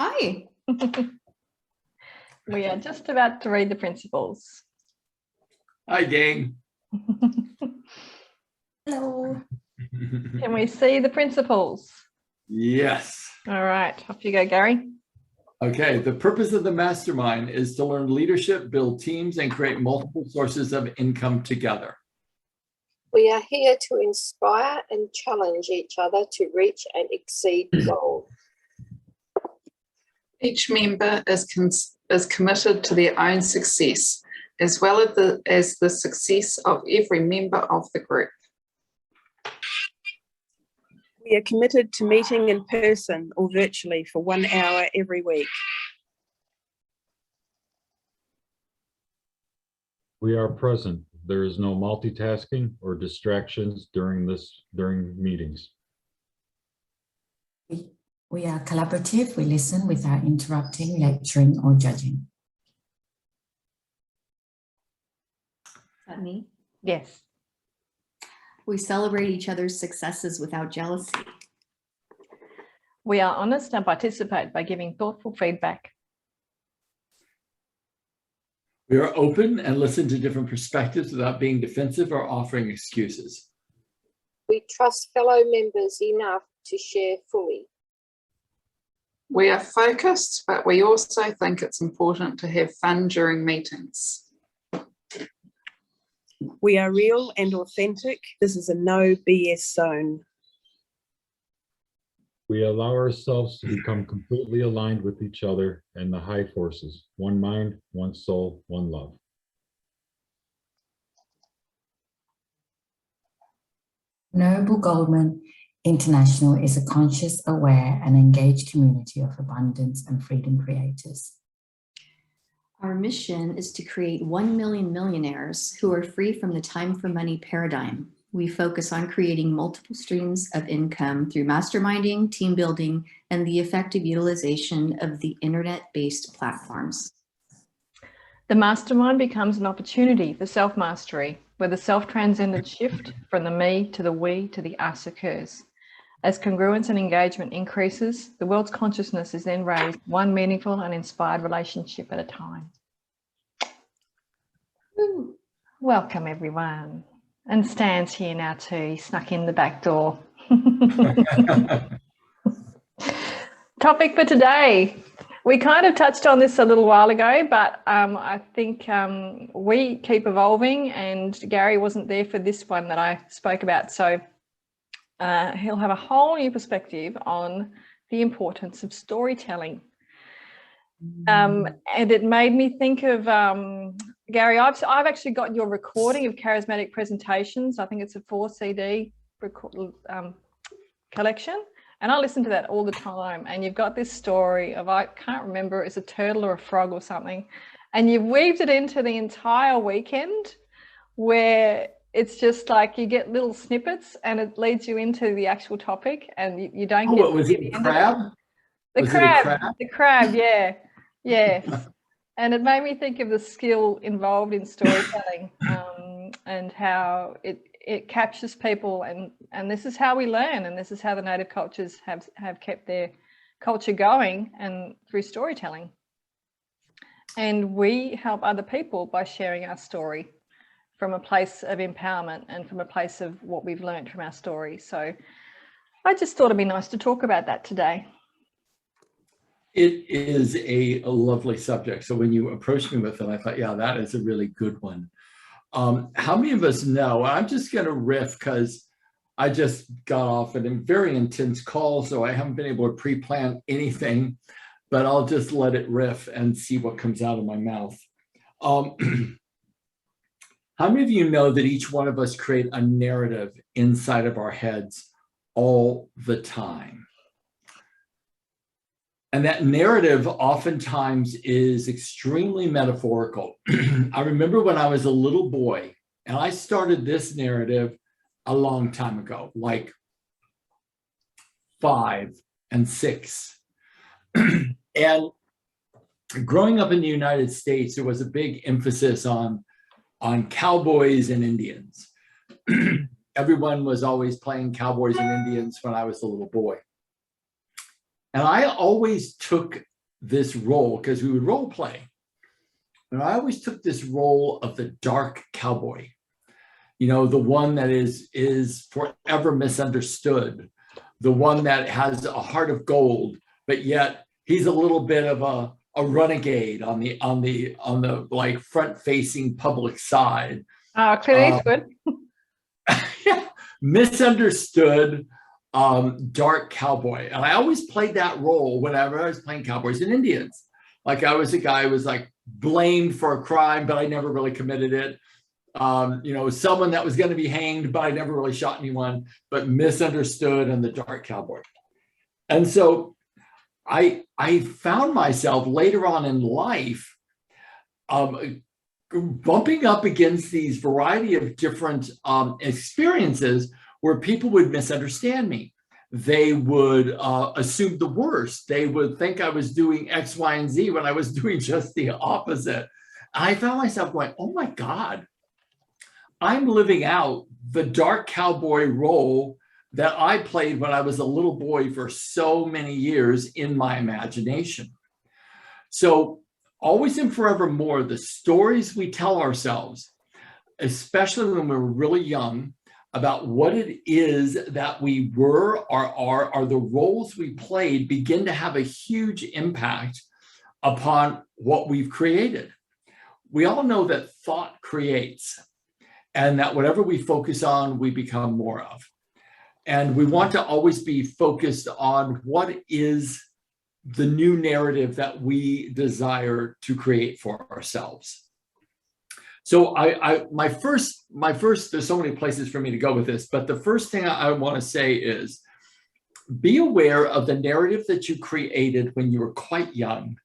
Hi. We are just about to read the principles. Hi, gang. Hello. Can we see the principles? Yes. All right, off you go, Gary. Okay, the purpose of the mastermind is to learn leadership, build teams, and create multiple sources of income together. We are here to inspire and challenge each other to reach and exceed goals. Each member is committed to their own success, as well as the success of every member of the group. We are committed to meeting in person or virtually for 1 hour every week. We are present. There is no multitasking or distractions during meetings. We are collaborative. We listen without interrupting, lecturing, or judging. Is that me? Yes. We celebrate each other's successes without jealousy. We are honest and participate by giving thoughtful feedback. We are open and listen to different perspectives without being defensive or offering excuses. We trust fellow members enough to share fully. We are focused, but we also think it's important to have fun during meetings. We are real and authentic. This is a no BS zone. We allow ourselves to become completely aligned with each other and the high forces. One mind, one soul, one love. Noble Goldman International is a conscious, aware, and engaged community of abundance and freedom creators. Our mission is to create 1 million millionaires who are free from the time for money paradigm. We focus on creating multiple streams of income through masterminding, team building, and the effective utilization of the internet-based platforms. The mastermind becomes an opportunity for self-mastery, where the self-transcendent shift from the me to the we to the us occurs. As congruence and engagement increases, the world's consciousness is then raised one meaningful and inspired relationship at a time. Woo. Welcome, everyone. And Stan's here now too. He snuck in the back door. Topic for today. We kind of touched on this a little while ago, but I think we keep evolving, and Gary wasn't there for this one that I spoke about. So he'll have a whole new perspective on the importance of storytelling. And it made me think of, Gary, I've actually got your recording of Charismatic Presentations. I think it's a 4 CD collection. And I listen to that all the time. And you've got this story of, I can't remember, it's a turtle or a frog or something. And you've weaved it into the entire weekend, where it's just like you get little snippets and it leads you into the actual topic, and you don't get. What was it, crab? The crab, yeah. Yes. And it made me think of the skill involved in storytelling, and how it captures people, and this is how we learn, and this is how the native cultures have kept their culture going, and through storytelling. And we help other people by sharing our story from a place of empowerment and from a place of what we've learned from our story. So I just thought it'd be nice to talk about that today. It is a lovely subject. So when you approached me with it, I thought, yeah, that is a really good one. How many of us know, I'm just going to riff because I just got off a very intense call, so I haven't been able to pre-plan anything, but I'll just let it riff and see what comes out of my mouth. How many of you know that each one of us create a narrative inside of our heads all the time? And that narrative oftentimes is extremely metaphorical. I remember when I was a little boy, and I started this narrative a long time ago, like 5 and 6. And growing up in the United States, there was a big emphasis on cowboys and Indians. Everyone was always playing cowboys and Indians when I was a little boy. And I always took this role, because we would role play. And I always took this role of the dark cowboy, you know, the one that is forever misunderstood, the one that has a heart of gold, but yet he's a little bit of a renegade on the like front facing public side. Clint Eastwood. Yeah, misunderstood, dark cowboy. And I always played that role whenever I was playing cowboys and Indians. Like I was a guy who was like blamed for a crime, but I never really committed it. You know, someone that was going to be hanged, but I never really shot anyone, but misunderstood, and the dark cowboy. And so I found myself later on in life bumping up against these variety of different experiences where people would misunderstand me. They would assume the worst. They would think I was doing X, Y, and Z when I was doing just the opposite. I found myself going, oh my God, I'm living out the dark cowboy role that I played when I was a little boy for so many years in my imagination. So always and forevermore, the stories we tell ourselves, especially when we're really young, about what it is that we were or are the roles we played, begin to have a huge impact upon what we've created. We all know that thought creates, and that whatever we focus on, we become more of. And we want to always be focused on what is the new narrative that we desire to create for ourselves. So my first, there's so many places for me to go with this, but the first thing I want to say is be aware of the narrative that you created when you were quite young.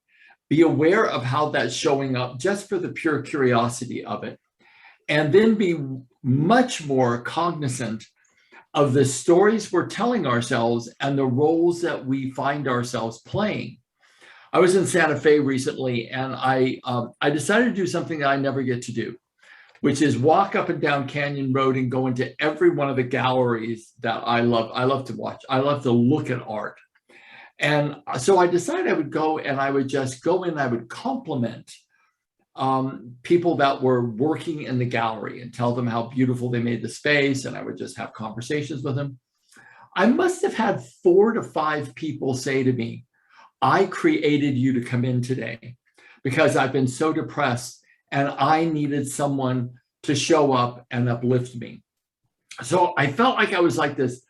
Be aware of how that's showing up just for the pure curiosity of it. And then be much more cognizant of the stories we're telling ourselves and the roles that we find ourselves playing. I was in Santa Fe recently, and I decided to do something that I never get to do, which is walk up and down Canyon Road and go into every one of the galleries that I love. I love to watch. I love to look at art. And so I decided I would go, and I would just go in, I would compliment people that were working in the gallery and tell them how beautiful they made the space, and I would just have conversations with them. I must have had 4 to 5 people say to me, I created you to come in today because I've been so depressed and I needed someone to show up and uplift me. So I felt like I was like this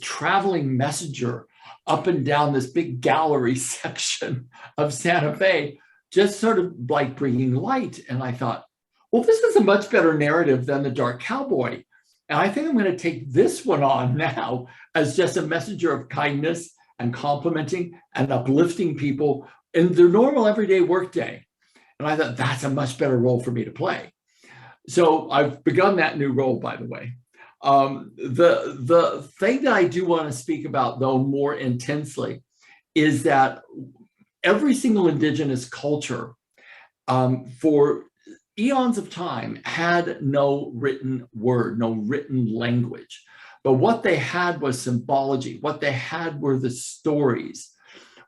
traveling messenger up and down this big gallery section of Santa Fe, just sort of like bringing light. And I thought, well, this is a much better narrative than the dark cowboy. And I think I'm going to take this one on now as just a messenger of kindness and complimenting and uplifting people in their normal everyday workday. And I thought that's a much better role for me to play. So I've begun that new role, by the way. The thing that I do want to speak about, though, more intensely is that every single indigenous culture for eons of time had no written word, no written language. But what they had was symbology. What they had were the stories.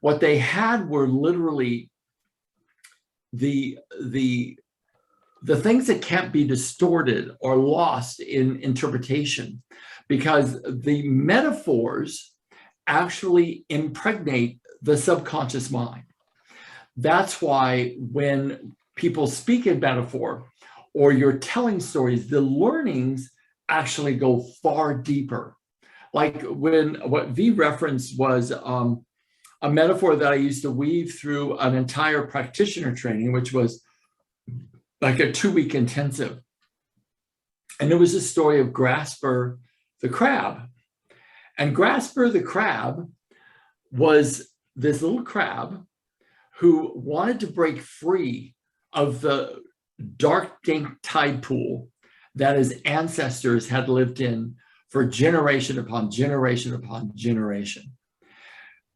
What they had were literally the things that can't be distorted or lost in interpretation, because the metaphors actually impregnate the subconscious mind. That's why when people speak in metaphor or you're telling stories, the learnings actually go far deeper. Like what V referenced was a metaphor that I used to weave through an entire practitioner training, which was like a 2-week intensive. And it was a story of Grasper the crab. And Grasper the crab was this little crab who wanted to break free of the dark, dank tide pool that his ancestors had lived in for generation upon generation upon generation.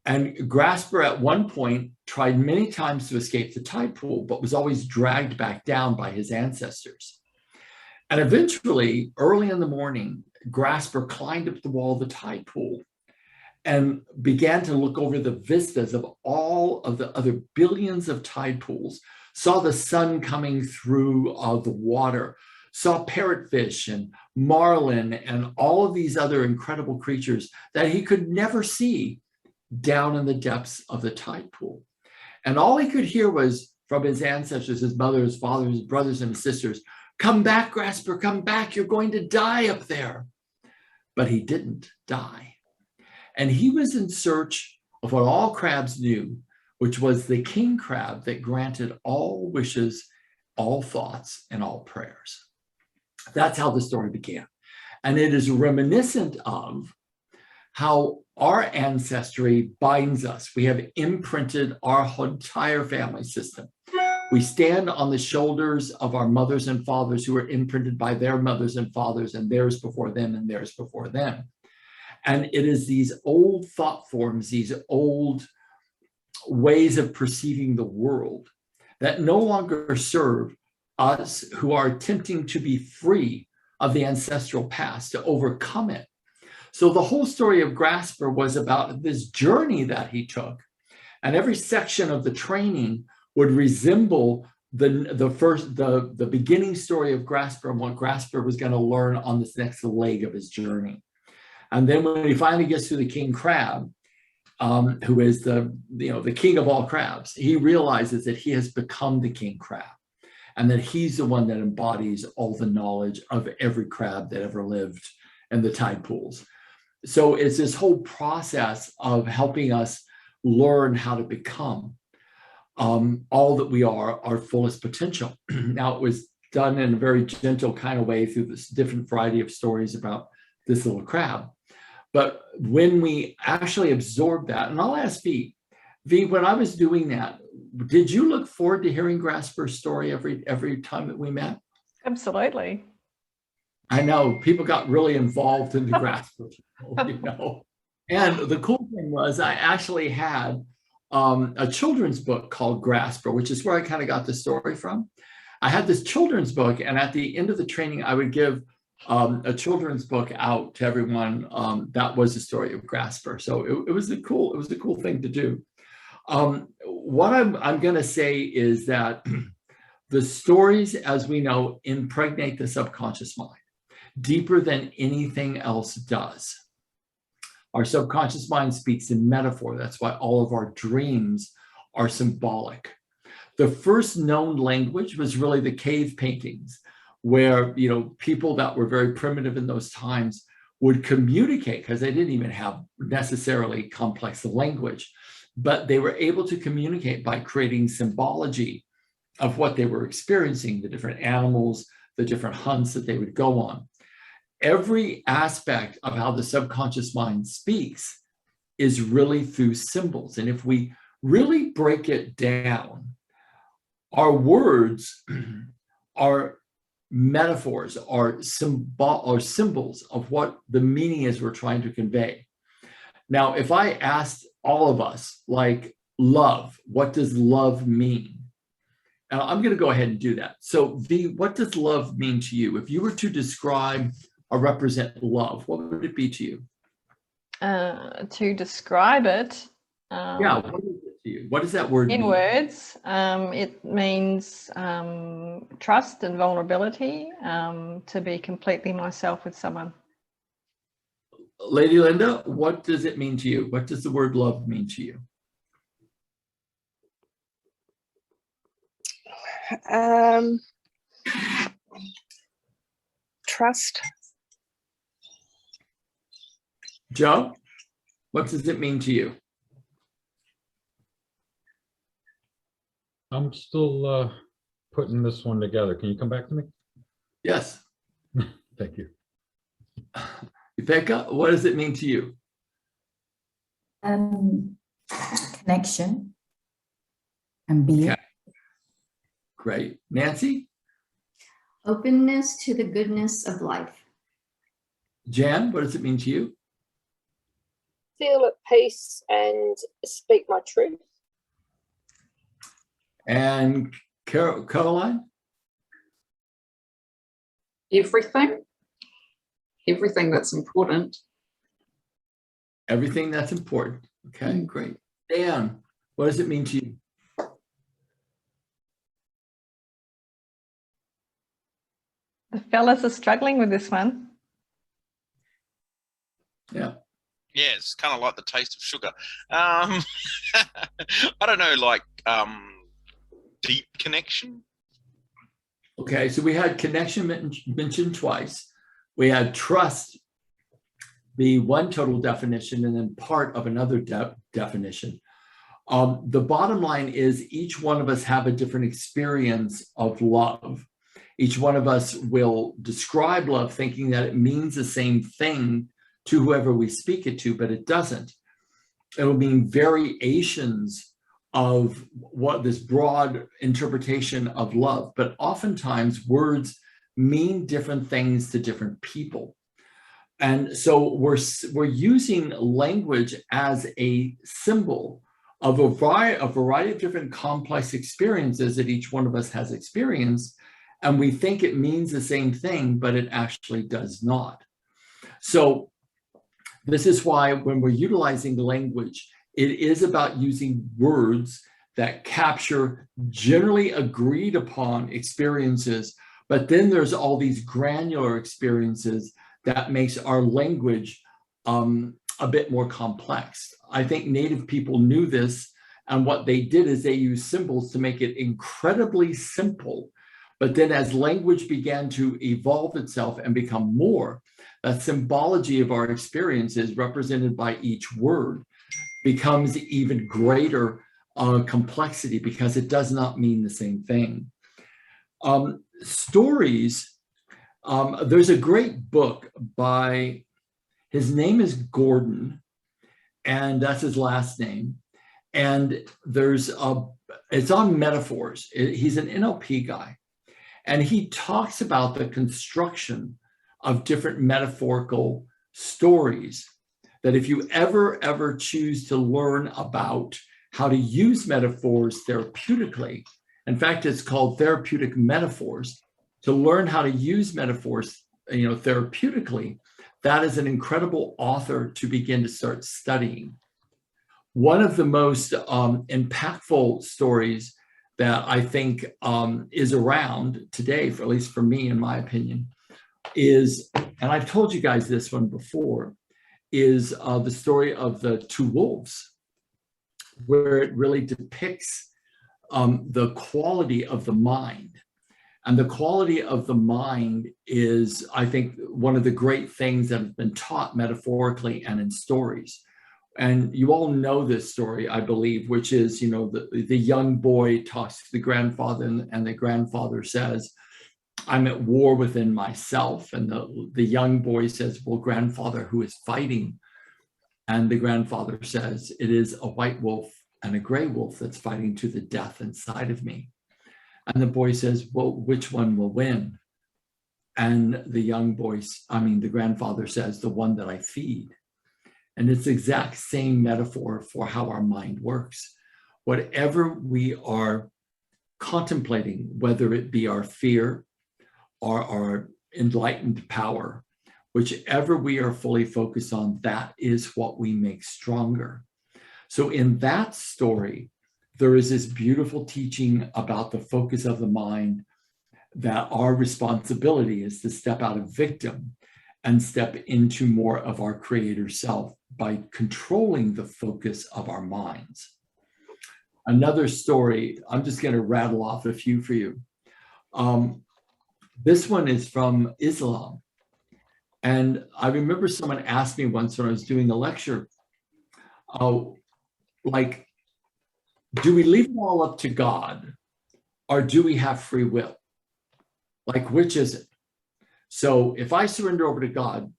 And Grasper at one point tried many times to escape the tide pool, but was always dragged back down by his ancestors. And eventually, early in the morning, Grasper climbed up the wall of the tide pool and began to look over the vistas of all of the other billions of tide pools, saw the sun coming through the water, saw parrotfish and marlin and all of these other incredible creatures that he could never see down in the depths of the tide pool. And all he could hear was from his ancestors, his mother, his father, his brothers and his sisters, "Come back, Grasper, come back, you're going to die up there." But he didn't die. And he was in search of what all crabs knew, which was the king crab that granted all wishes, all thoughts, and all prayers. That's how the story began. And it is reminiscent of how our ancestry binds us. We have imprinted our entire family system. We stand on the shoulders of our mothers and fathers who were imprinted by their mothers and fathers, and theirs before them and theirs before them. And it is these old thought forms, these old ways of perceiving the world that no longer serve us who are attempting to be free of the ancestral past, to overcome it. So the whole story of Grasper was about this journey that he took. And every section of the training would resemble the beginning story of Grasper and what Grasper was going to learn on this next leg of his journey. And then when he finally gets to the king crab, who is the king of all crabs, he realizes that he has become the king crab and that he's the one that embodies all the knowledge of every crab that ever lived in the tide pools. So it's this whole process of helping us learn how to become all that we are, our fullest potential. Now, it was done in a very gentle kind of way through this different variety of stories about this little crab. But when we actually absorb that, and I'll ask V, when I was doing that, did you look forward to hearing Grasper's story every time that we met? Absolutely. I know people got really involved in the Grasper, you know. And the cool thing was I actually had a children's book called Grasper, which is where I kind of got the story from. I had this children's book, and at the end of the training, I would give a children's book out to everyone that was the story of Grasper. So it was a cool thing to do. What I'm going to say is that the stories, as we know, impregnate the subconscious mind deeper than anything else does. Our subconscious mind speaks in metaphor. That's why all of our dreams are symbolic. The first known language was really the cave paintings, where people that were very primitive in those times would communicate, because they didn't even have necessarily complex language, but they were able to communicate by creating symbology of what they were experiencing, the different animals, the different hunts that they would go on. Every aspect of how the subconscious mind speaks is really through symbols. And if we really break it down, our words are metaphors, are symbols of what the meaning is we're trying to convey. Now, if I asked all of us, like, love, what does love mean? And I'm going to go ahead and do that. So, V, what does love mean to you? If you were to describe or represent love, what would it be to you? To describe it. Yeah, what is it to you? What does that word mean? In words, it means trust and vulnerability, to be completely myself with someone. Lady Linda, what does it mean to you? What does the word love mean to you? Trust. Joe, what does it mean to you? I'm still putting this one together. Can you come back to me? Yes. Thank you. Rebecca, what does it mean to you? Connection and being. Okay. Great. Nancy? Openness to the goodness of life. Jan, what does it mean to you? Feel at peace and speak my truth. And Caroline? Everything that's important. Everything that's important. Okay, great. Dan, what does it mean to you? The fellas are struggling with this one. Yeah. Yeah, it's kind of like the taste of sugar. I don't know, like deep connection. Okay, so we had connection mentioned twice. We had trust be one total definition and then part of another definition. The bottom line is each one of us have a different experience of love. Each one of us will describe love thinking that it means the same thing to whoever we speak it to, but it doesn't. It will mean variations of what this broad interpretation of love, but oftentimes words mean different things to different people. And so we're using language as a symbol of a variety of different complex experiences that each one of us has experienced. And we think it means the same thing, but it actually does not. So this is why when we're utilizing language, it is about using words that capture generally agreed upon experiences, but then there's all these granular experiences that makes our language a bit more complex. I think Native people knew this, and what they did is they used symbols to make it incredibly simple. But then as language began to evolve itself and become more, that symbology of our experiences represented by each word becomes even greater complexity because it does not mean the same thing. Stories, there's a great book by, his name is Gordon, and that's his last name. And it's on metaphors. He's an NLP guy. And he talks about the construction of different metaphorical stories, that if you ever choose to learn about how to use metaphors therapeutically, in fact, it's called therapeutic metaphors, to learn how to use metaphors, therapeutically, that is an incredible author to begin to start studying. One of the most impactful stories that I think is around today, at least for me, in my opinion, is, and I've told you guys this one before, is the story of the two wolves, where it really depicts the quality of the mind. And the quality of the mind is, I think, one of the great things that have been taught metaphorically and in stories. And you all know this story, I believe, which is, the young boy talks to the grandfather, and the grandfather says, I'm at war within myself. And the young boy says, well, grandfather, who is fighting? And the grandfather says, it is a white wolf and a gray wolf that's fighting to the death inside of me. And the boy says, well, which one will win? And the grandfather says, the one that I feed. And it's the exact same metaphor for how our mind works. Whatever we are contemplating, whether it be our fear or our enlightened power, whichever we are fully focused on, that is what we make stronger. So in that story, there is this beautiful teaching about the focus of the mind, that our responsibility is to step out of victim and step into more of our creator self by controlling the focus of our minds. Another story, I'm just going to rattle off a few for you. This one is from Islam. And I remember someone asked me once when I was doing a lecture, do we leave it all up to God, or do we have free will? Like, which is it? So if I surrender over to God,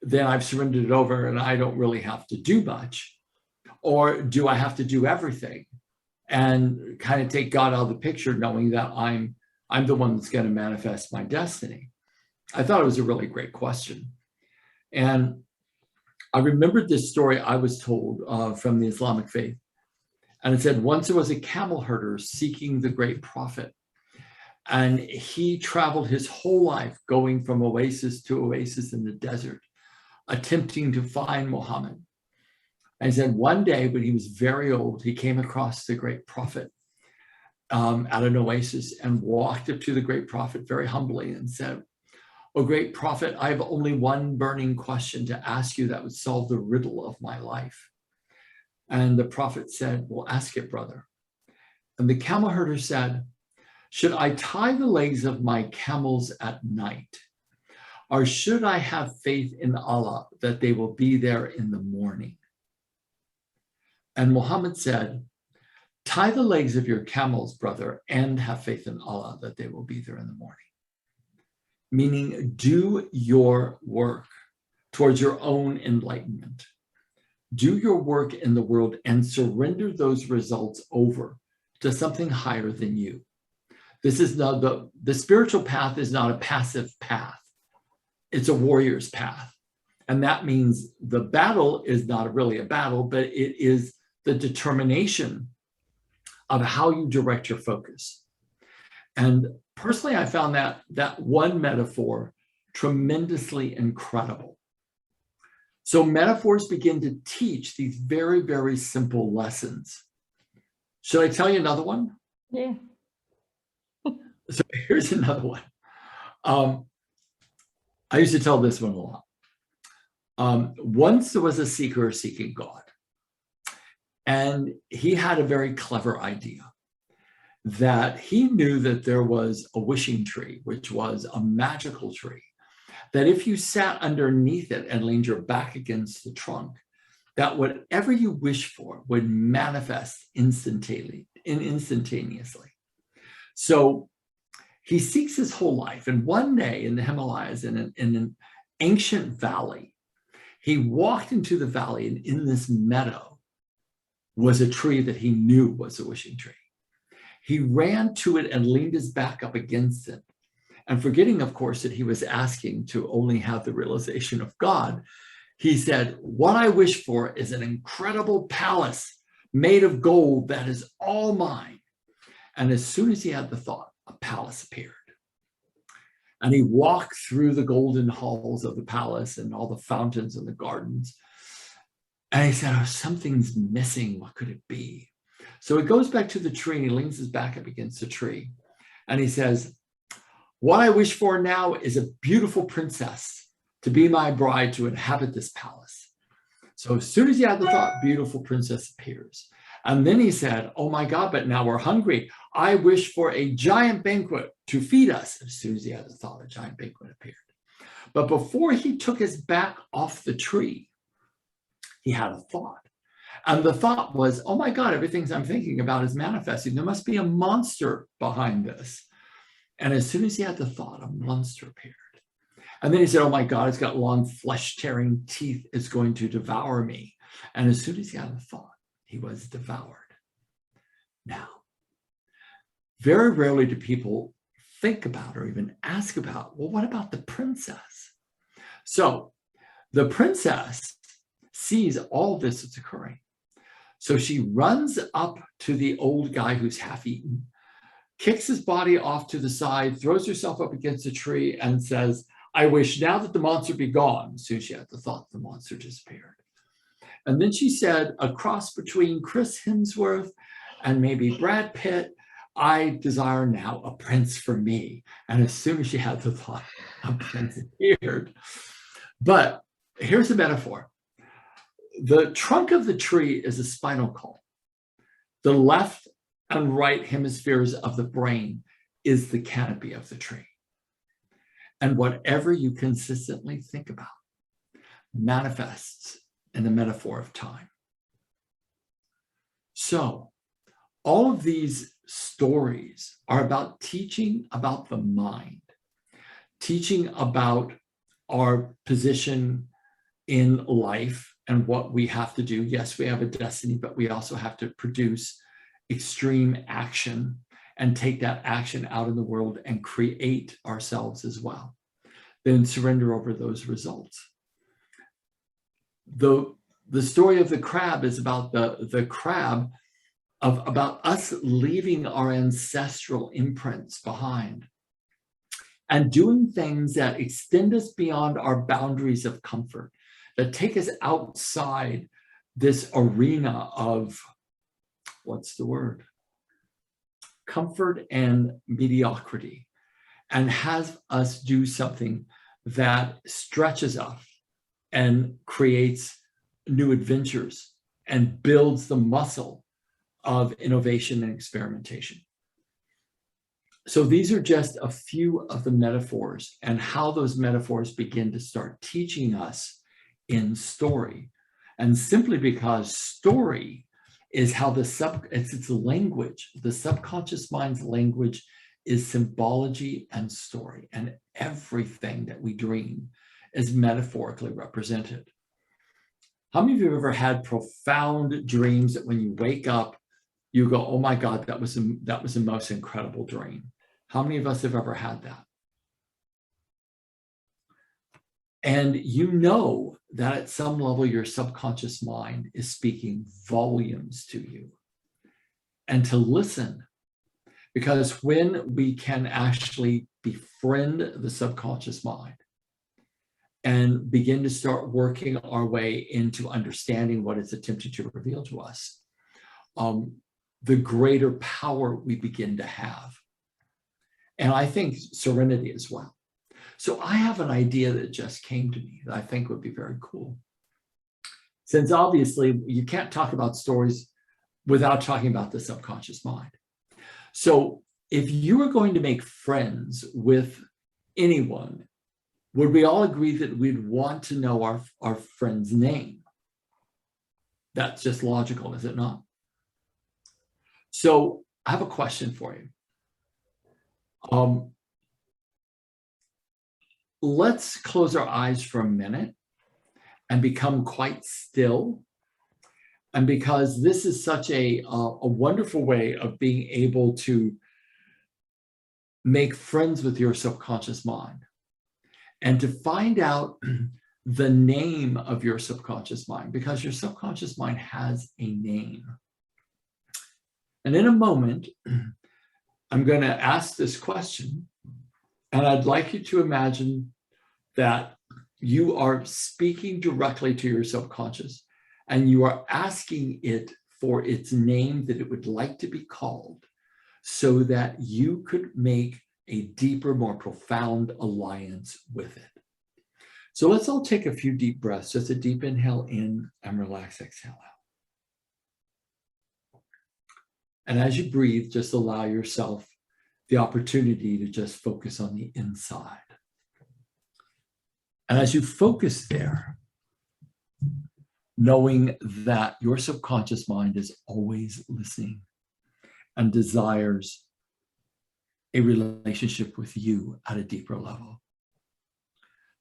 then I've surrendered it over and I don't really have to do much. Or do I have to do everything and kind of take God out of the picture, knowing that I'm the one that's going to manifest my destiny? I thought it was a really great question. And I remembered this story I was told from the Islamic faith. And it said, once there was a camel herder seeking the great prophet. And he traveled his whole life going from oasis to oasis in the desert, attempting to find Muhammad. And he said one day when he was very old, he came across the great prophet at an oasis and walked up to the great prophet very humbly and said, "O great prophet, I have only one burning question to ask you that would solve the riddle of my life." And the prophet said, "Well, ask it, brother." And the camel herder said, "Should I tie the legs of my camels at night? Or should I have faith in Allah that they will be there in the morning?" And Muhammad said, "Tie the legs of your camels, brother, and have faith in Allah that they will be there in the morning." Meaning, do your work towards your own enlightenment. Do your work in the world and surrender those results over to something higher than you. This is not the spiritual path is not a passive path. It's a warrior's path. And that means the battle is not really a battle, but it is the determination of how you direct your focus. And personally, I found that one metaphor tremendously incredible. So metaphors begin to teach these very, very simple lessons. Should I tell you another one? Yeah. So here's another one. I used to tell this one a lot. Once there was a seeker seeking God, and he had a very clever idea that he knew that there was a wishing tree, which was a magical tree, that if you sat underneath it and leaned your back against the trunk, that whatever you wish for would manifest instantaneously. So he seeks his whole life. And one day in the Himalayas, in an ancient valley, he walked into the valley, and in this meadow was a tree that he knew was a wishing tree. He ran to it and leaned his back up against it. And forgetting, of course, that he was asking to only have the realization of God, he said, "What I wish for is an incredible palace made of gold that is all mine." And as soon as he had the thought, a palace appeared. And he walked through the golden halls of the palace and all the fountains and the gardens. And he said, "Oh, something's missing. What could it be?" So he goes back to the tree and he leans his back up against the tree. And he says, "What I wish for now is a beautiful princess to be my bride to inhabit this palace." So as soon as he had the thought, beautiful princess appears. And then he said, "Oh my God, but now we're hungry. I wish for a giant banquet to feed us." As soon as he had the thought, a giant banquet appeared. But before he took his back off the tree, he had a thought. And the thought was, "Oh my God, everything I'm thinking about is manifesting. There must be a monster behind this." And as soon as he had the thought, a monster appeared. And then he said, "Oh my God, it's got long flesh-tearing teeth. It's going to devour me." And as soon as he had the thought, he was devoured. Now, very rarely do people think about or even ask about, well, what about the princess? So the princess sees all this that's occurring. So she runs up to the old guy who's half eaten, kicks his body off to the side, throws herself up against a tree and says, "I wish now that the monster be gone." As soon as she had the thought, the monster disappeared. And then she said, "A cross between Chris Hemsworth and maybe Brad Pitt, I desire now a prince for me." And as soon as she had the thought, a prince appeared. But here's the metaphor. The trunk of the tree is a spinal column. The left and right hemispheres of the brain is the canopy of the tree. And whatever you consistently think about manifests in the metaphor of time. So all of these stories are about teaching about the mind, teaching about our position in life and what we have to do. Yes, we have a destiny, but we also have to produce extreme action and take that action out in the world and create ourselves as well. Then surrender over those results. The story of the crab is about the crab about us leaving our ancestral imprints behind and doing things that extend us beyond our boundaries of comfort, that take us outside this arena of, what's the word? Comfort and mediocrity, and has us do something that stretches us and creates new adventures and builds the muscle of innovation and experimentation. So these are just a few of the metaphors and how those metaphors begin to start teaching us in story. And simply because story is how it's language, the subconscious mind's language is symbology and story, and everything that we dream is metaphorically represented. How many of you have ever had profound dreams that when you wake up, you go, oh my God, that was the most incredible dream? How many of us have ever had that? And you know that at some level, your subconscious mind is speaking volumes to you. And to listen, because when we can actually befriend the subconscious mind and begin to start working our way into understanding what it's attempting to reveal to us, the greater power we begin to have. And I think serenity as well. So I have an idea that just came to me that I think would be very cool. Since obviously you can't talk about stories without talking about the subconscious mind. So if you were going to make friends with anyone, would we all agree that we'd want to know our friend's name? That's just logical, is it not? So I have a question for you. Let's close our eyes for a minute and become quite still. And because this is such a wonderful way of being able to make friends with your subconscious mind and to find out the name of your subconscious mind, because your subconscious mind has a name. And in a moment, I'm going to ask this question, and I'd like you to imagine that you are speaking directly to your subconscious and you are asking it for its name that it would like to be called so that you could make a deeper, more profound alliance with it. So let's all take a few deep breaths, just a deep inhale in and relax, exhale out. And as you breathe, just allow yourself the opportunity to just focus on the inside. And as you focus there, knowing that your subconscious mind is always listening and desires a relationship with you at a deeper level.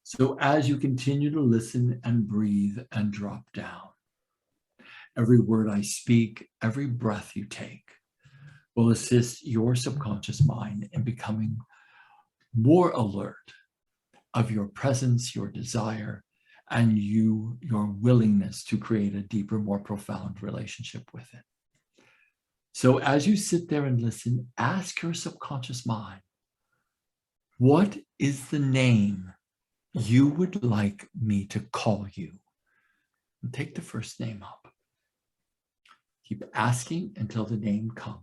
So as you continue to listen and breathe and drop down, every word I speak, every breath you take will assist your subconscious mind in becoming more alert of your presence, your desire, and your willingness to create a deeper, more profound relationship with it. So as you sit there and listen, ask your subconscious mind, what is the name you would like me to call you? And take the first name up. Keep asking until the name comes.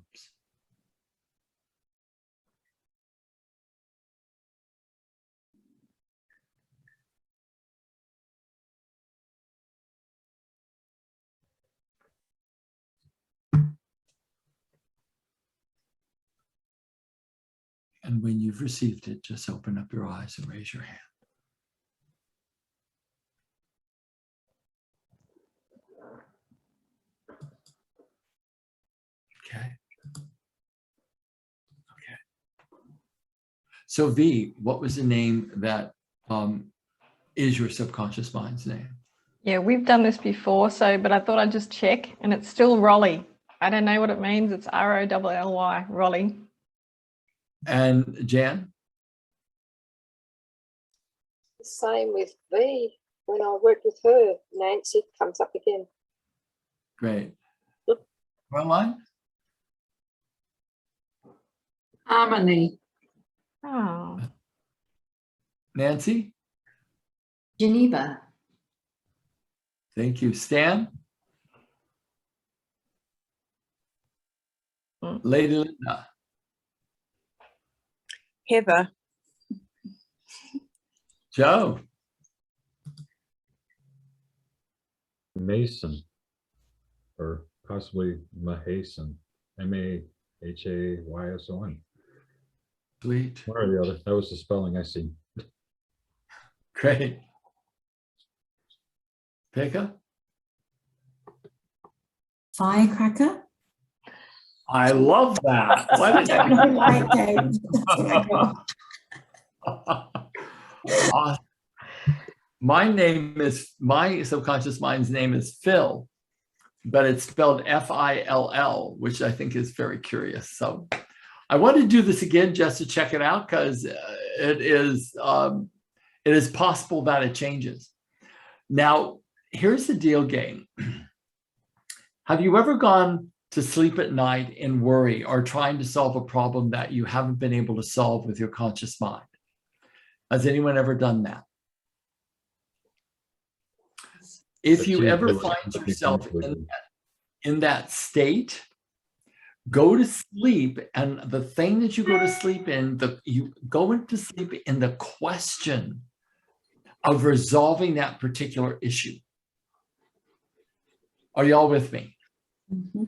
And when you've received it, just open up your eyes and raise your hand. Okay. Okay. So V, what was the name that is your subconscious mind's name? Yeah, we've done this before, but I thought I'd just check, and it's still Rolly. I don't know what it means. It's R-O-L-L-Y, Rolly. And Jan? The same with V. When I work with her, Nancy comes up again. Great. Caroline? Harmony. Oh. Nancy? Geneva. Thank you. Stan? Lady Linda. Heather. Joe. Mason, or possibly Mahason, Mahayson. Sweet. One or the other. That was the spelling I see. Great. Pekka? Firecracker. I love that. Why did I don't like games. My subconscious mind's name is Phil, but it's spelled F-I-L-L, which I think is very curious. So I want to do this again just to check it out, because it is possible that it changes. Now, here's the deal, gang. Have you ever gone to sleep at night in worry or trying to solve a problem that you haven't been able to solve with your conscious mind? Has anyone ever done that? If you ever find yourself in that state, go to sleep, and the thing that you go to sleep in, you go into sleep in the question of resolving that particular issue. Are y'all with me? Mm-hmm.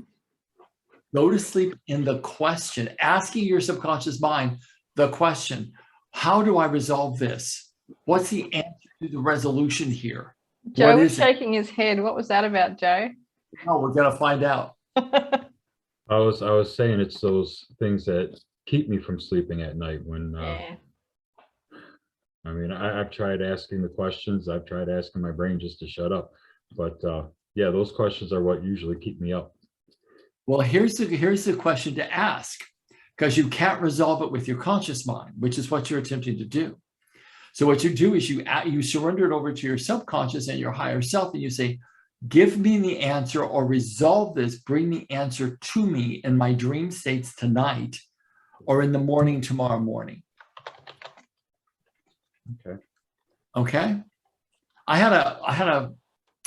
Go to sleep in the question, asking your subconscious mind the question, how do I resolve this? What's the answer to the resolution here? Joe was shaking his head. What was that about, Joe? Oh, we're going to find out. I was saying it's those things that keep me from sleeping at night when, I mean, I've tried asking the questions. I've tried asking my brain just to shut up. But yeah, those questions are what usually keep me up. Well, here's the question to ask, because you can't resolve it with your conscious mind, which is what you're attempting to do. So what you do is you surrender it over to your subconscious and your higher self, and you say, give me the answer, or resolve this, bring the answer to me in my dream states tonight or in the morning tomorrow morning. Okay. I had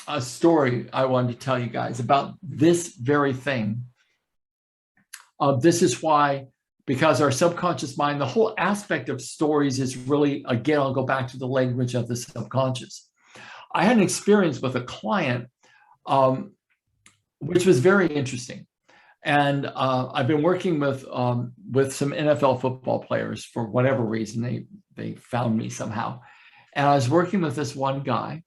a story I wanted to tell you guys about this very thing. This is why, because our subconscious mind, the whole aspect of stories is really, again, I'll go back to the language of the subconscious. I had an experience with a client, which was very interesting. And I've been working with some NFL football players for whatever reason. They found me somehow. And I was working with this one guy,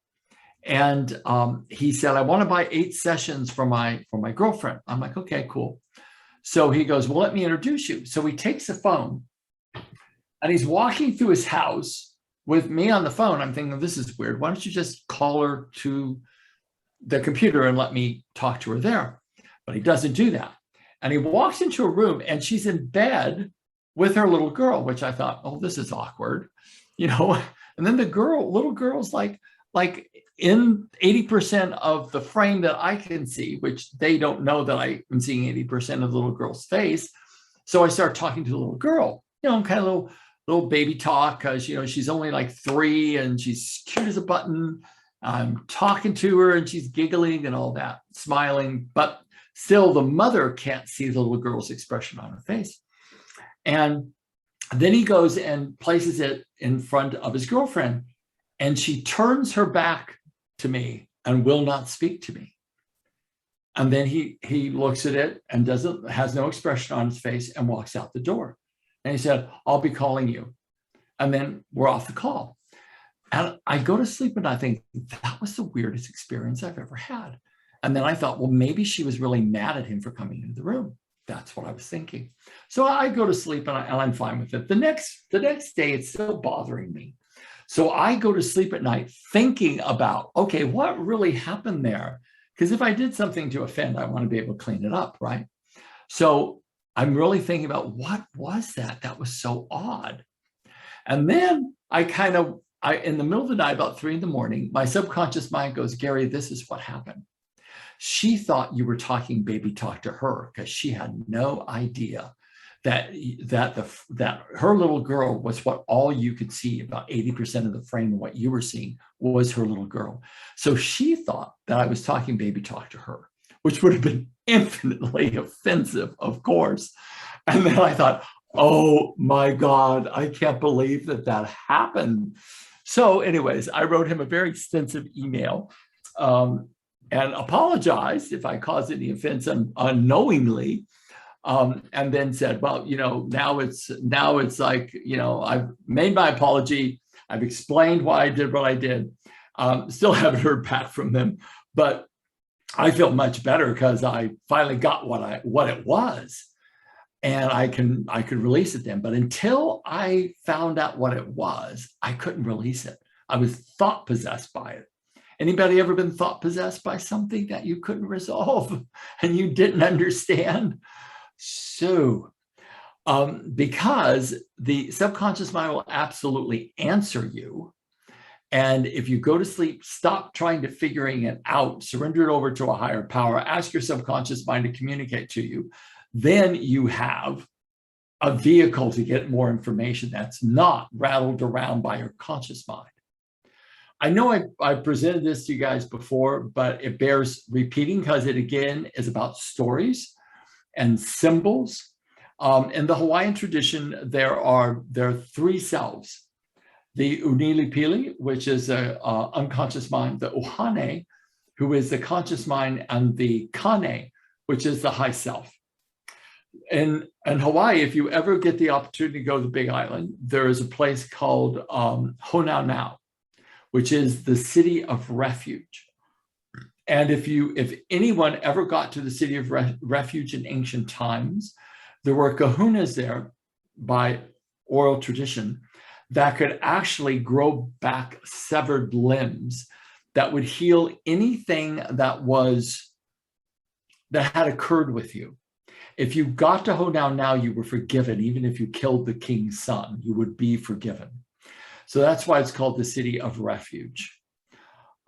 and he said, I want to buy 8 sessions for my girlfriend. I'm like, okay, cool. So he goes, well, let me introduce you. So he takes the phone and he's walking through his house with me on the phone. I'm thinking, this is weird. Why don't you just call her to the computer and let me talk to her there? But he doesn't do that. And he walks into a room and she's in bed with her little girl, which I thought, oh, this is awkward, you know? And then the little girl's like in 80% of the frame that I can see, which they don't know that I am seeing 80% of the little girl's face. So I start talking to the little girl, you know, kind of little baby talk, because, you know, she's only like 3 and she's cute as a button. I'm talking to her and she's giggling and all that, smiling, but still the mother can't see the little girl's expression on her face. And then he goes and places it in front of his girlfriend, and she turns her back to me and will not speak to me. And then he looks at it and has no expression on his face and walks out the door. And he said, I'll be calling you. And then we're off the call. And I go to sleep and I think, that was the weirdest experience I've ever had. And then I thought, well, maybe she was really mad at him for coming into the room. That's what I was thinking. So I go to sleep and I'm fine with it. The next day, it's still bothering me. So I go to sleep at night thinking about, okay, what really happened there? Because if I did something to offend, I want to be able to clean it up, right? So I'm really thinking about, what was that? That was so odd. And then in the middle of the night, about 3 a.m, my subconscious mind goes, Gary, this is what happened. She thought you were talking baby talk to her, because she had no idea that her little girl was what all you could see. About 80% of the frame of what you were seeing was her little girl. So she thought that I was talking baby talk to her, which would have been infinitely offensive, of course. And then I thought, oh my God, I can't believe that that happened. So anyways, I wrote him a very extensive email and apologized if I caused any offense unknowingly. And then said, well, you know, now it's like, you know, I've made my apology. I've explained why I did what I did. Still haven't heard back from them, but I feel much better because I finally got what it was, and I could release it then. But until I found out what it was, I couldn't release it. I was thought possessed by it. Anybody ever been thought possessed by something that you couldn't resolve and you didn't understand? So, because the subconscious mind will absolutely answer you. And if you go to sleep, stop trying to figuring it out, surrender it over to a higher power, ask your subconscious mind to communicate to you. Then you have a vehicle to get more information that's not rattled around by your conscious mind. I know I presented this to you guys before, but it bears repeating because it again is about stories and symbols. In the Hawaiian tradition, there are 3 selves: the Unilipili, which is an unconscious mind; the Uhane, who is the conscious mind; and the Kane, which is the high self. In Hawaii, if you ever get the opportunity to go to the Big Island, there is a place called Honaunau, which is the city of refuge. And if anyone ever got to the city of refuge in ancient times, there were kahunas there by oral tradition that could actually grow back severed limbs that would heal anything that had occurred with you. If you got to Honaunau, you were forgiven. Even if you killed the king's son, you would be forgiven. So that's why it's called the city of refuge.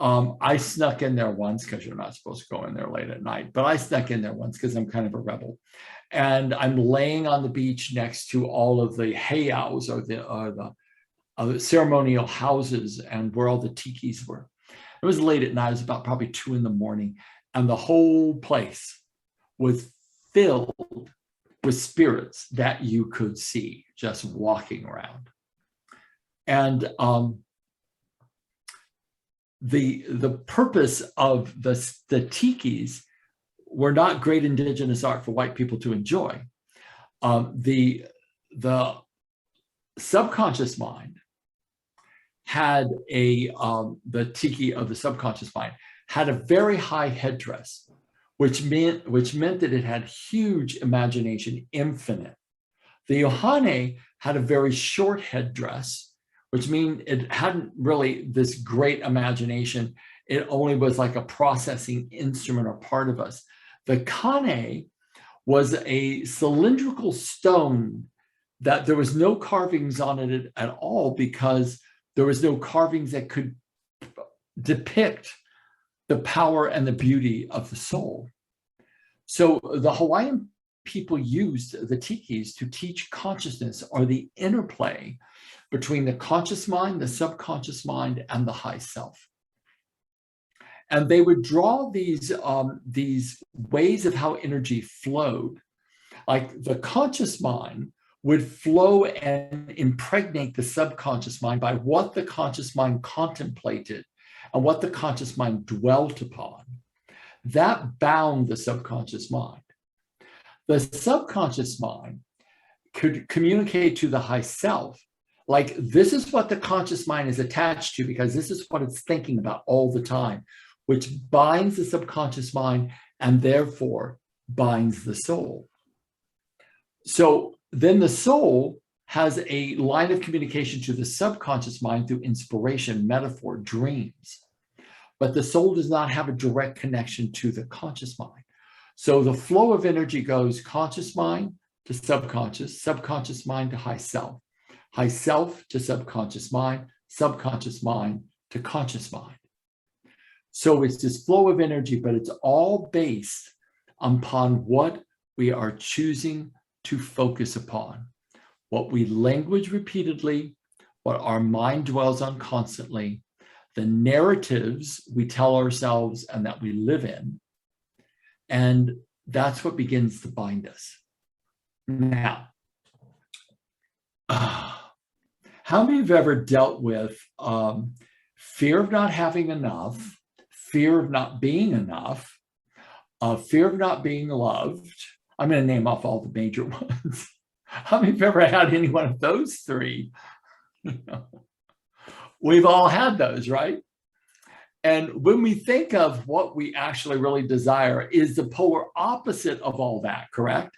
I snuck in there once, because you're not supposed to go in there late at night, but I snuck in there once because I'm kind of a rebel. And I'm laying on the beach next to all of the heiaus, or the ceremonial houses, and where all the tikis were. It was late at night. It was about probably 2 a.m, and the whole place was filled with spirits that you could see just walking around. And the purpose of the tikis were not great indigenous art for white people to enjoy. The subconscious mind had the tiki of the subconscious mind had a very high headdress, which meant that it had huge imagination, infinite. The Ohane had a very short headdress, which means it hadn't really this great imagination. It only was like a processing instrument or part of us. The Kane was a cylindrical stone that there was no carvings on it at all, because there was no carvings that could depict the power and the beauty of the soul. So the Hawaiian people used the tikis to teach consciousness, or the interplay between the conscious mind, the subconscious mind, and the high self. And they would draw these ways of how energy flowed. Like the conscious mind would flow and impregnate the subconscious mind by what the conscious mind contemplated and what the conscious mind dwelt upon. That bound the subconscious mind. The subconscious mind could communicate to the high self, like, this is what the conscious mind is attached to, because this is what it's thinking about all the time, which binds the subconscious mind and therefore binds the soul. So then the soul has a line of communication to the subconscious mind through inspiration, metaphor, dreams. But the soul does not have a direct connection to the conscious mind. So the flow of energy goes conscious mind to subconscious, subconscious mind to high self to subconscious mind to conscious mind. So it's this flow of energy, but it's all based upon what we are choosing to focus upon, what we language repeatedly, what our mind dwells on constantly, the narratives we tell ourselves and that we live in, And that's what begins to bind us. Now, how many have ever dealt with fear of not having enough, fear of not being enough, fear of not being loved? I'm going to name off all the major ones. How many have ever had any one of those three? We've all had those, right? And when we think of what we actually really desire is the polar opposite of all that, correct?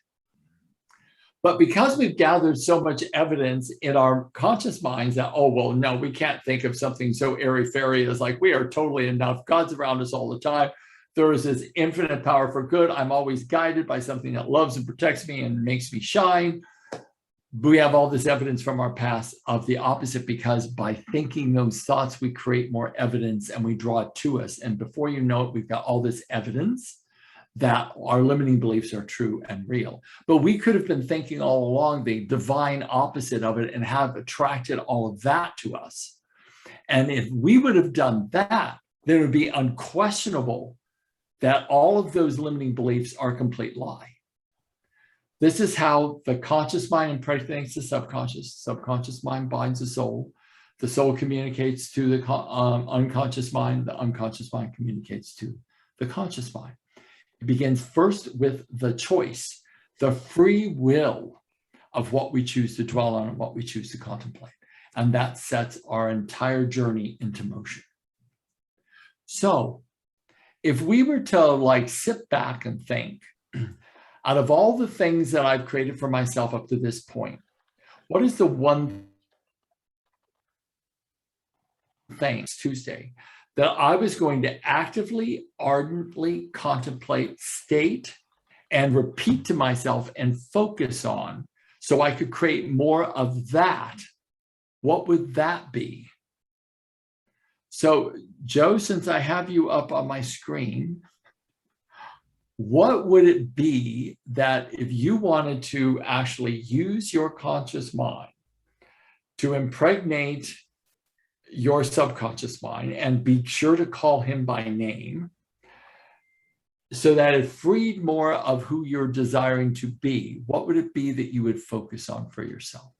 But because we've gathered so much evidence in our conscious minds that, oh, well, no, we can't think of something so airy-fairy as like, we are totally enough. God's around us all the time. There is this infinite power for good. I'm always guided by something that loves and protects me and makes me shine. We have all this evidence from our past of the opposite, because by thinking those thoughts, we create more evidence and we draw it to us. And before you know it, we've got all this evidence that our limiting beliefs are true and real. But we could have been thinking all along the divine opposite of it and have attracted all of that to us. And if we would have done that, then it would be unquestionable that all of those limiting beliefs are a complete lie. This is how the conscious mind impregnates the subconscious mind binds the soul communicates to the unconscious mind communicates to the conscious mind. It begins first with the choice, the free will of what we choose to dwell on and what we choose to contemplate. And that sets our entire journey into motion. So if we were to like sit back and think, out of all the things that I've created for myself up to this point, what is the one thing, Tuesday, that I was going to actively, ardently contemplate, state, and repeat to myself and focus on so I could create more of that? What would that be? So, Joe, since I have you up on my screen, what would it be that if you wanted to actually use your conscious mind to impregnate your subconscious mind and be sure to call him by name so that it freed more of who you're desiring to be, what would it be that you would focus on for yourself?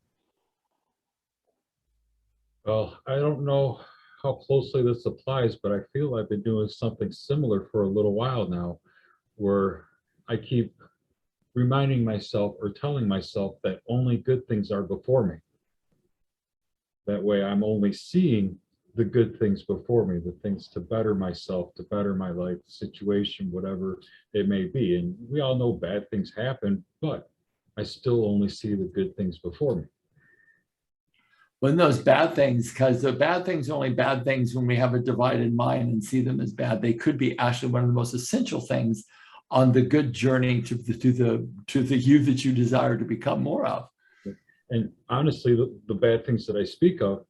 Well, I don't know how closely this applies, but I feel I've been doing something similar for a little while now, where I keep reminding myself or telling myself that only good things are before me. That way I'm only seeing the good things before me, the things to better myself, to better my life, situation, whatever it may be. And we all know bad things happen, but I still only see the good things before me. When those bad things, because the bad things are only bad things when we have a divided mind and see them as bad, they could be actually one of the most essential things on the good journey to the you that you desire to become more of. And honestly, the bad things that I speak of,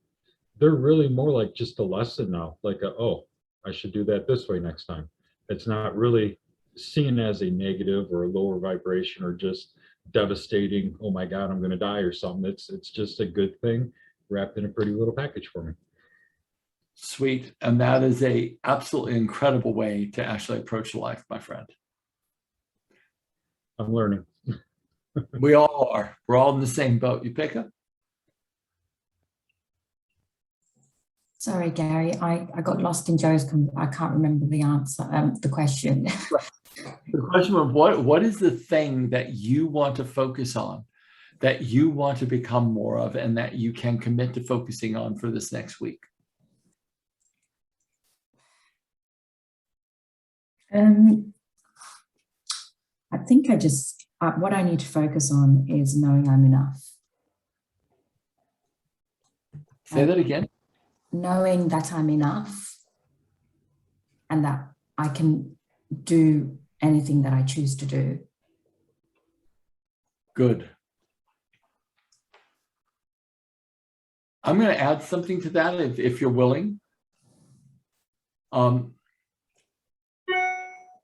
they're really more like just a lesson now, like oh, I should do that this way next time. It's not really seen as a negative or a lower vibration or just devastating, oh my God, I'm going to die or something. It's just a good thing wrapped in a pretty little package for me. Sweet. And that is a absolutely incredible way to actually approach life, my friend. I'm learning. We all are. We're all in the same boat. You pick up? Sorry, Gary, I got lost in Joe's, I can't remember the answer, the question. The question of what is the thing that you want to focus on, that you want to become more of, and that you can commit to focusing on for this next week? I think what I need to focus on is knowing I'm enough. Say that again. Knowing that I'm enough and that I can do anything that I choose to do. Good. I'm going to add something to that if you're willing.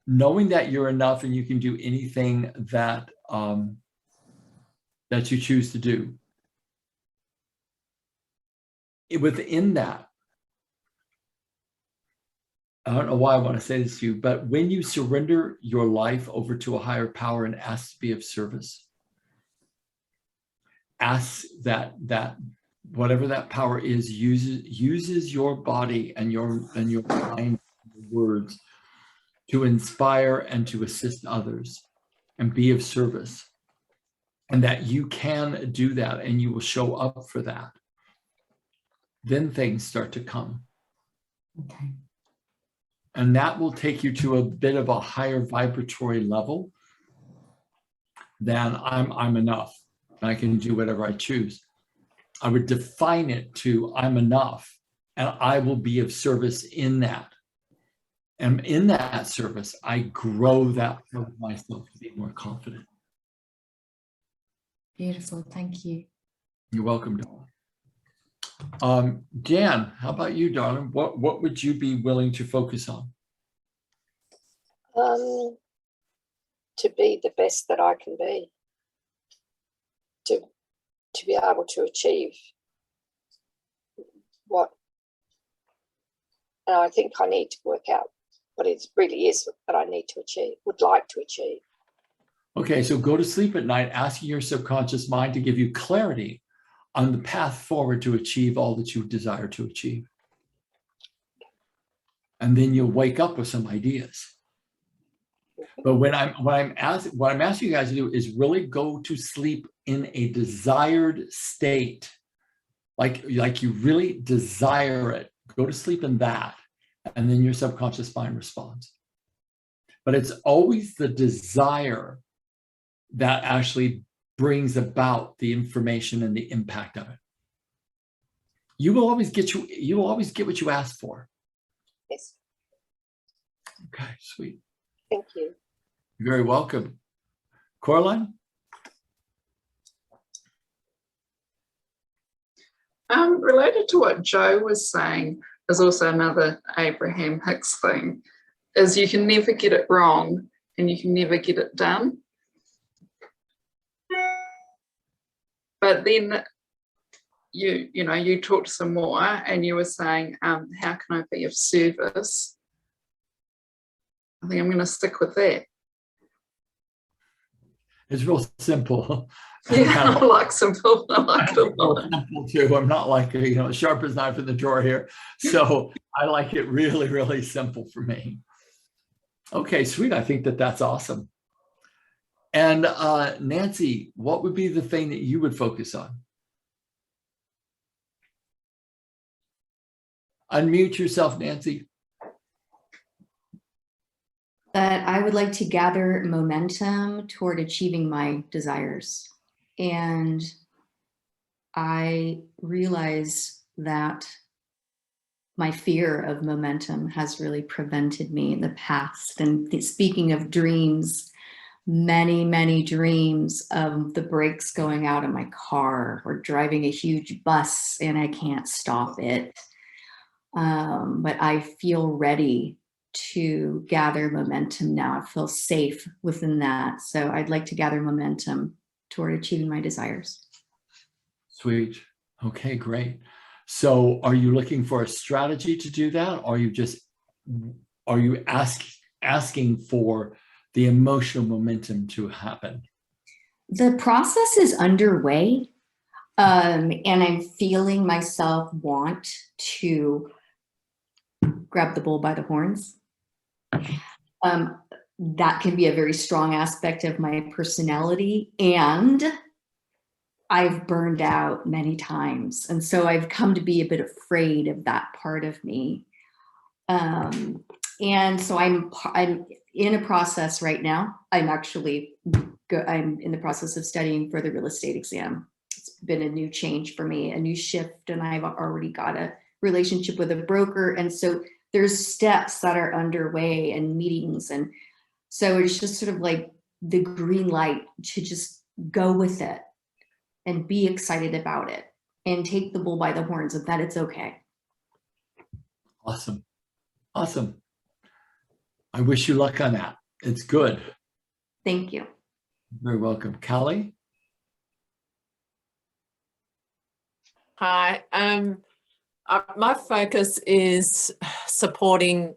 Knowing that you're enough and you can do anything that that you choose to do. Within that, I don't know why I want to say this to you, but when you surrender your life over to a higher power and ask to be of service, ask that whatever that power is uses your body and your mind, words to inspire and to assist others and be of service, and that you can do that and you will show up for that, then things start to come. Okay. And that will take you to a bit of a higher vibratory level than I'm enough. I can do whatever I choose. I would define it to I'm enough, and I will be of service in that. And in that service, I grow that part of myself to be more confident. Beautiful. Thank you. You're welcome, darling. Jan, how about you, darling? What would you be willing to focus on? To be the best that I can be. To be able to achieve what, and I think I need to work out what it really is that I need to achieve, would like to achieve. Okay, so go to sleep at night asking your subconscious mind to give you clarity on the path forward to achieve all that you desire to achieve. And then you'll wake up with some ideas. But what I'm asking you guys to do is really go to sleep in a desired state, like you really desire it. Go to sleep in that, and then your subconscious mind responds. But it's always the desire that actually brings about the information and the impact of it. You will always get what you ask for. Yes. Okay, sweet. Thank you. You're very welcome. Coraline? Related to what Joe was saying, there's also another Abraham Hicks thing, is you can never get it wrong and you can never get it done. But then you talked some more and you were saying, how can I be of service? I think I'm going to stick with that. It's real simple. Yeah, I like simple. I like it a lot. Simple too. I'm not like sharp as knife in the drawer here. So I like it really, really simple for me. Okay, sweet. I think that's awesome. And Nancy, what would be the thing that you would focus on? Unmute yourself, Nancy. That I would like to gather momentum toward achieving my desires. And I realize that my fear of momentum has really prevented me in the past. And speaking of dreams, many, many dreams of the brakes going out in my car or driving a huge bus and I can't stop it. But I feel ready to gather momentum now. I feel safe within that. So I'd like to gather momentum toward achieving my desires. Sweet. Okay, great. So are you looking for a strategy to do that? Or are you asking for the emotional momentum to happen? The process is underway. And I'm feeling myself want to grab the bull by the horns. That can be a very strong aspect of my personality, and I've burned out many times. And so I've come to be a bit afraid of that part of me. And so I'm in a process right now. I'm in the process of studying for the real estate exam. It's been a new change for me, a new shift, and I've already got a relationship with a broker. And so there's steps that are underway and meetings. And so it's just sort of like the green light to just go with it and be excited about it and take the bull by the horns of that it's okay. Awesome. Awesome. I wish you luck on that. It's good. Thank you. You're very welcome. Callie? Hi. My focus is supporting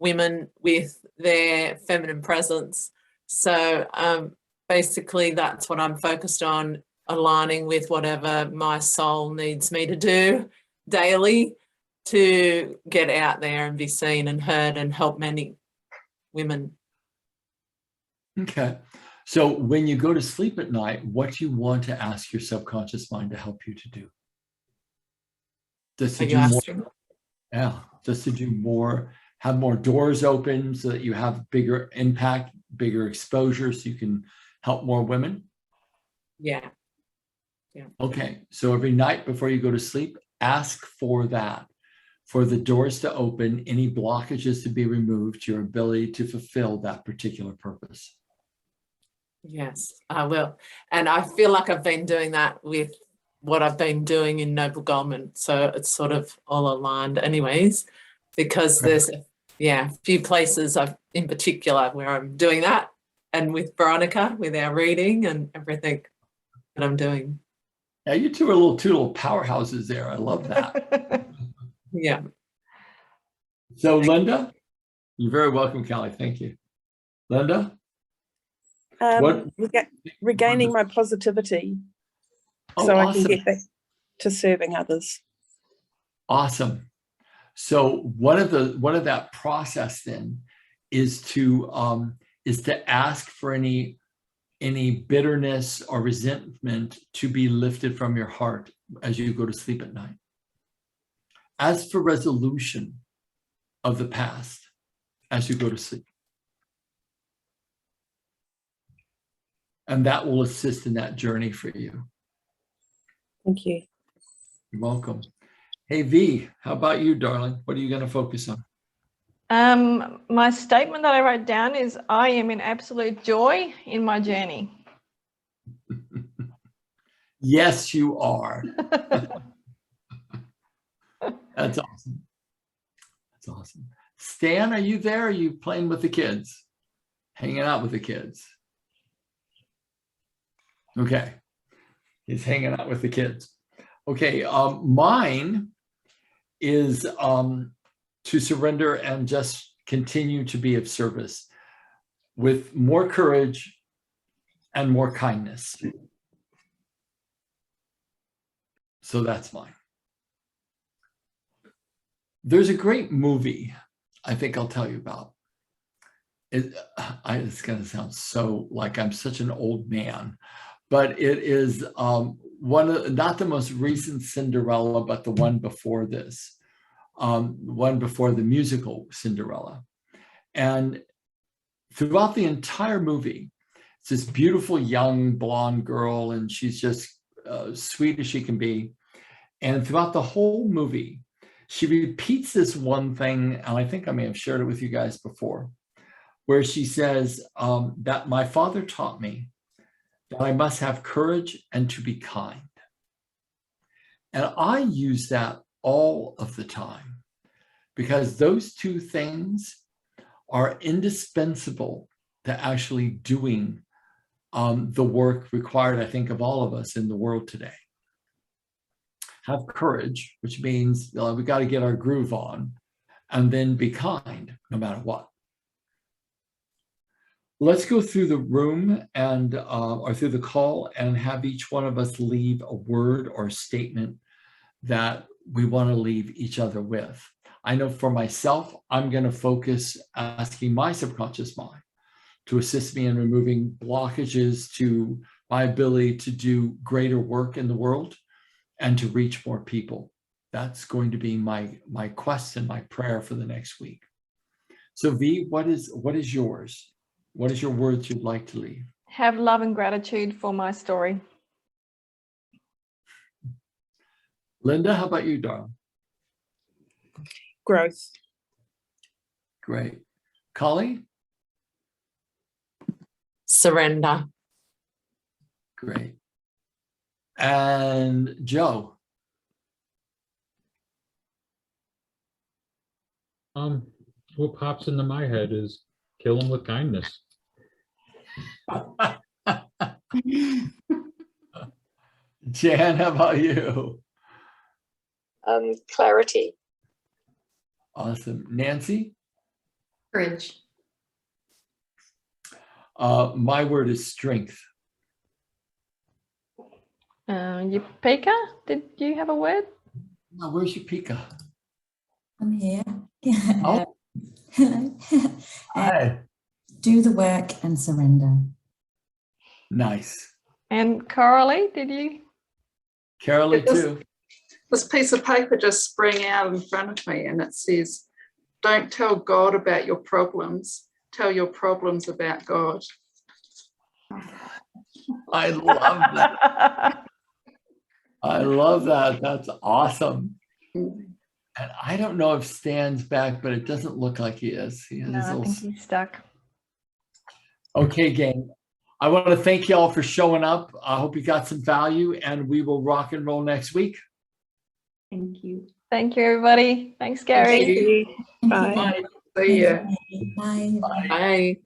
women with their feminine presence. So basically that's what I'm focused on, aligning with whatever my soul needs me to do daily to get out there and be seen and heard and help many women. Okay. So when you go to sleep at night, what do you want to ask your subconscious mind to help you to do? Just to do more, yeah, just to do more, have more doors open so that you have bigger impact, bigger exposure, so you can help more women? Yeah. Yeah. Okay. So every night before you go to sleep, ask for that, for the doors to open, any blockages to be removed, your ability to fulfill that particular purpose. Yes, I will. And I feel like I've been doing that with what I've been doing in Noble Goldman. So it's sort of all aligned anyways, because there's, a few places in particular where I'm doing that. And with Veronica, with our reading and everything that I'm doing. Yeah, you two are two little powerhouses there. I love that. Yeah. So Linda, you're very welcome, Callie. Thank you. Linda? Regaining my positivity so I can get back to serving others. Awesome. So one of that process then is to ask for any bitterness or resentment to be lifted from your heart as you go to sleep at night. As for resolution of the past as you go to sleep. And that will assist in that journey for you. Thank you. You're welcome. Hey, V, how about you, darling? What are you going to focus on? My statement that I wrote down is, I am in absolute joy in my journey. Yes, you are. That's awesome. That's awesome. Stan, are you there? Are you playing with the kids? Hanging out with the kids? Okay. He's hanging out with the kids. Okay. Mine is to surrender and just continue to be of service with more courage and more kindness. So that's mine. There's a great movie I think I'll tell you about. It's going to sound so like I'm such an old man, but it is not the most recent Cinderella, but the one before this, one before the musical Cinderella. And throughout the entire movie, it's this beautiful young blonde girl, and she's just sweet as she can be. And throughout the whole movie, she repeats this one thing, and I think I may have shared it with you guys before, where she says that my father taught me that I must have courage and to be kind. And I use that all of the time because those two things are indispensable to actually doing the work required, I think, of all of us in the world today. Have courage, which means we got to get our groove on, and then be kind no matter what. Let's go through the room and or through the call and have each one of us leave a word or statement that we want to leave each other with. I know for myself, I'm going to focus asking my subconscious mind to assist me in removing blockages to my ability to do greater work in the world and to reach more people. That's going to be my quest and my prayer for the next week. So V, what is yours? What is your words you'd like to leave? Have love and gratitude for my story. Linda, how about you, darling? Growth. Great. Colleen? Surrender. Great. And Joe? What pops into my head is kill them with kindness. Jan, how about you? Clarity. Awesome. Nancy? Courage. My word is strength. Yupika, did you have a word? Now, where's Yupika? I'm here. Oh. Hi. Do the work and surrender. Nice. And Coralie, did you? Carolee Yes. too. This piece of paper just sprang out in front of me and it says, don't tell God about your problems, tell your problems about God. I love that. I love that. That's awesome. Mm. And I don't know if Stan's back, but it doesn't look like he is. He has No, his I little... think he's stuck. Okay, gang. I want to thank you all for showing up. I hope you got some value, and we will rock and roll next week. Thank you. Thank you, everybody. Thanks, Gary. Thank you. Bye. Bye. See ya. Bye. Bye.